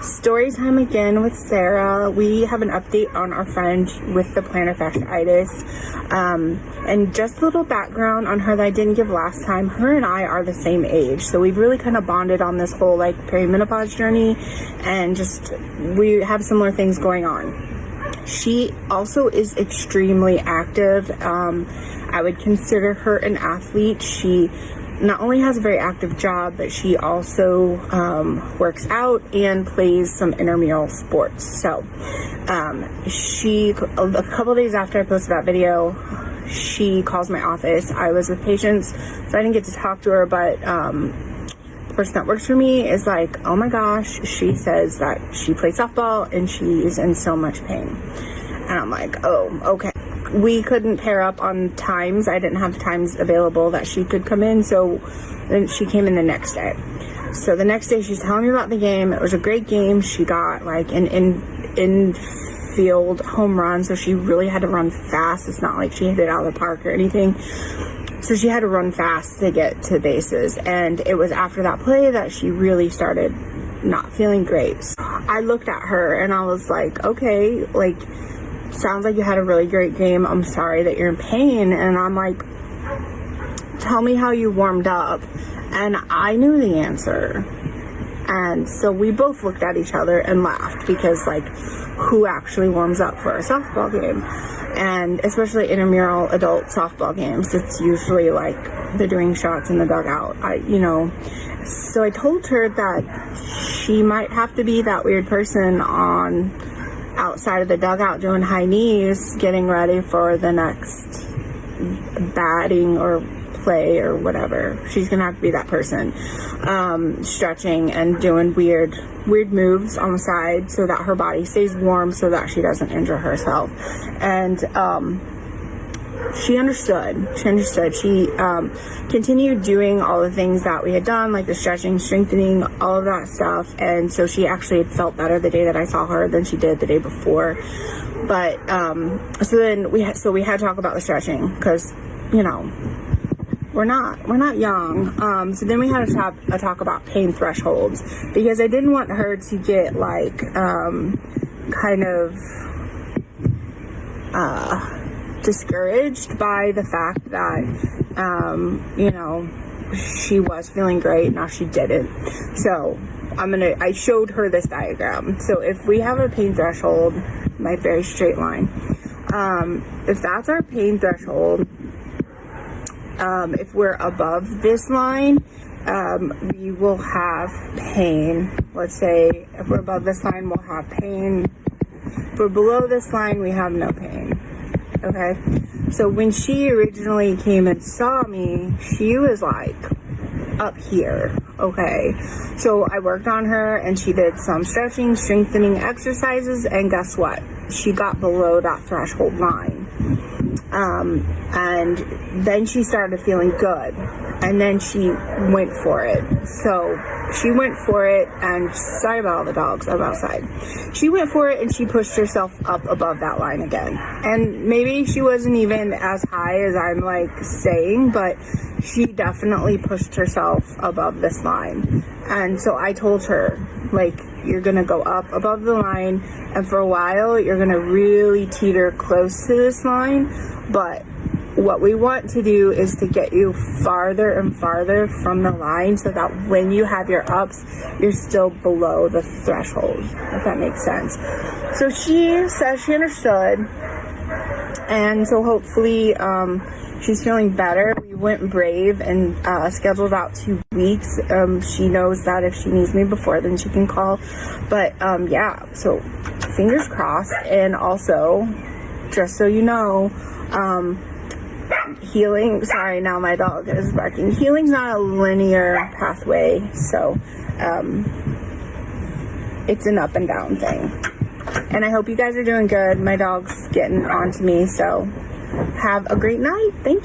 Story time again with Sarah. We have an update on our friend with the plantar fasciitis. And just a little background on her that I didn't give last time. Her and I are the same age, so we've really kind of bonded on this whole like perimenopause journey, and just we have similar things going on. She also is extremely active. I would consider her an athlete. She not only has a very active job, but she also works out and plays some intramural sports. So she, a couple days after I posted that video, she calls my office. I was with patients, so I didn't get to talk to her, but the person that works for me is like, oh my gosh, she says that she plays softball and she's in so much pain. And I'm like, oh, okay. We couldn't pair up on times. I didn't have times available that she could come in, so then she came in the next day. So the next day she's telling me about the game. It was a great game. She got like an in-field home run, so she really had to run fast. It's not like she hit it out of the park or anything. So she had to run fast to get to bases, and it was after that play that she really started not feeling great. So I looked at her and I was like, okay, like, sounds like you had a really great game. I'm sorry that you're in pain. And I'm like, tell me how you warmed up. And I knew the answer. And so we both looked at each other and laughed, because like, who actually warms up for a softball game? And especially intramural adult softball games, it's usually like they're doing shots in the dugout. So I told her that she might have to be that weird person on outside of the dugout doing high knees, getting ready for the next batting or play or whatever. She's gonna have to be that person, stretching and doing weird moves on the side so that her body stays warm, so that she doesn't injure herself. And she understood. She continued doing all the things that we had done, like the stretching, strengthening, all of that stuff. And so she actually had felt better the day that I saw her than she did the day before. But so then we had to talk about the stretching, because we're not young. So then we had a talk about pain thresholds, because I didn't want her to get like kind of discouraged by the fact that she was feeling great. Now she didn't. So I showed her this diagram. So if we have a pain threshold, my very straight line, if that's our pain threshold, if we're above this line, we will have pain. Let's say if we're above this line, we'll have pain. If we're below this line, we have no pain. Okay, so when she originally came and saw me, she was like up here. Okay, so I worked on her and she did some stretching, strengthening exercises, and guess what? She got below that threshold line. And then she started feeling good, and then she went for it. So she went for it, and sorry about all the dogs, I'm outside. She went for it and she pushed herself up above that line again. And maybe she wasn't even as high as I'm like saying, but she definitely pushed herself above this line. And so I told her, like, you're gonna go up above the line, and for a while you're gonna really teeter close to this line, but what we want to do is to get you farther and farther from the line, so that when you have your ups, you're still below the threshold, if that makes sense. So she says she understood, and so hopefully she's feeling better. We went brave and scheduled out 2 weeks. She knows that if she needs me before, then she can call. But yeah, so fingers crossed. And also, just so you know, healing, sorry, now my dog is barking. Healing's not a linear pathway, so it's an up and down thing. And I hope you guys are doing good. My dog's getting on to me, so have a great night. Thank you.